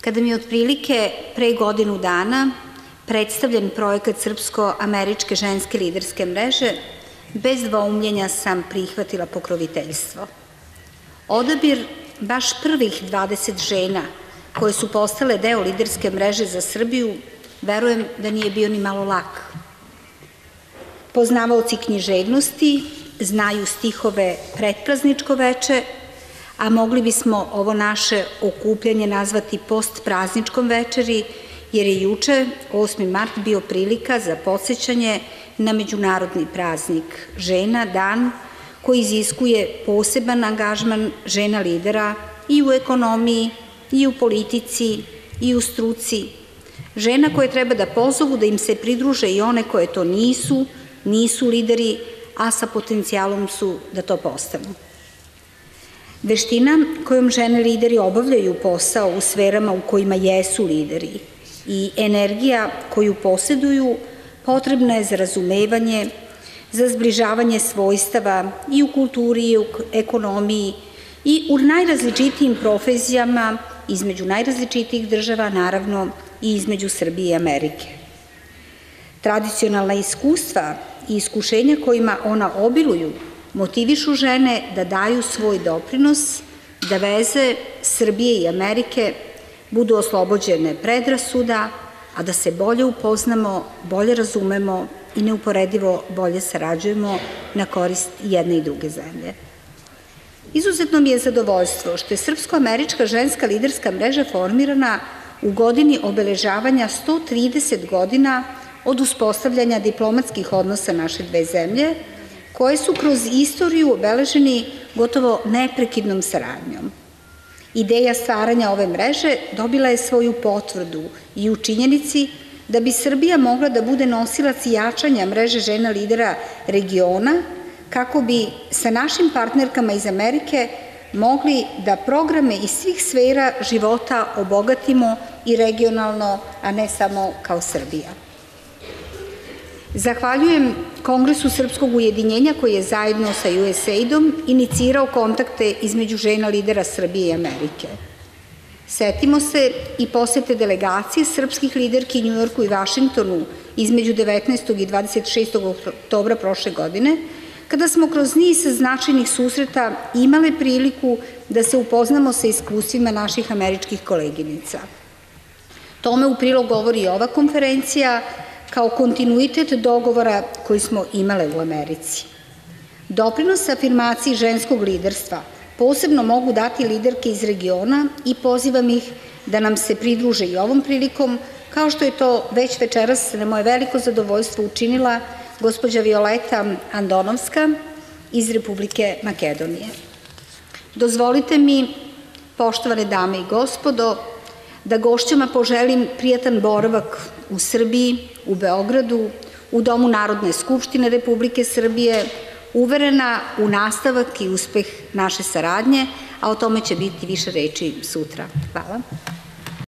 kada mi je otprilike pre godinu dana predstavljen projekat Srpsko-američke ženske liderske mreže, bez dvoumljenja sam prihvatila pokroviteljstvo. Odabir baš prvih 20 žena koje su postale deo liderske mreže za Srbiju, verujem da nije bio ni malo lak. Poznavaoci književnosti znaju stihove Pretprazničko veče, a mogli bismo ovo naše okupljanje nazvati postprazničkom večeri, jer je juče, 8. mart, bio prilika za podsećanje na međunarodni praznik žena, dan koji iziskuje poseban angažman žena lidera i u ekonomiji, i u politici, i u struci. Žena koje treba da pozovu da im se pridruže i one koje to nisu lideri, a sa potencijalom su da to postanu. Veština kojom žene lideri obavljaju posao u sferama u kojima jesu lideri i energija koju poseduju potrebna je za razumevanje, za zbližavanje svojstava i u kulturi i u ekonomiji i u najrazličitijim profesijama između najrazličitijih država, naravno i između Srbije i Amerike. Tradicionalna iskustva i iskušenja kojima ona obiluju motivišu žene da daju svoj doprinos, da veze Srbije i Amerike budu oslobođene predrasuda, a da se bolje upoznamo, bolje razumemo i neuporedivo bolje sarađujemo na korist jedne i druge zemlje. Izuzetno mi je zadovoljstvo što je Srpsko-američka ženska liderska mreža formirana u godini obeležavanja 130 godina od uspostavljanja diplomatskih odnosa naše dve zemlje, koje su kroz istoriju obeleženi gotovo neprekidnom saradnjom. Ideja stvaranja ove mreže dobila je svoju potvrdu i u činjenici da bi Srbija mogla da bude nosilac jačanja mreže žena lidera regiona, kako bi sa našim partnerkama iz Amerike mogli da programe iz svih sfera života obogatimo i regionalno, a ne samo kao Srbija. Zahvaljujem Kongresu Srpskog ujedinjenja koji je zajedno sa USAID-om inicirao kontakte između žena lidera Srbije i Amerike. Setimo se i posete delegacije srpskih liderki u Njujorku i Vašingtonu između 19. i 26. oktobra prošle godine, kada smo kroz niz značajnih susreta imale priliku da se upoznamo sa iskustvima naših američkih koleginica. Tome u prilog govori i ova konferencija, kao kontinuitet dogovora koji smo imale u Americi. Doprinos afirmaciji ženskog liderstva posebno mogu dati liderke iz regiona i pozivam ih da nam se pridruže i ovom prilikom, kao što je to već večeras na moje veliko zadovoljstvo učinila gospođa Violeta Andonovska iz Republike Makedonije. Dozvolite mi, poštovane dame i gospodo, da gošćama poželim prijatan boravak u Srbiji, u Beogradu, u Domu Narodne skupštine Republike Srbije, uverena u nastavak i uspeh naše saradnje, a o tome će biti više reči sutra. Hvala.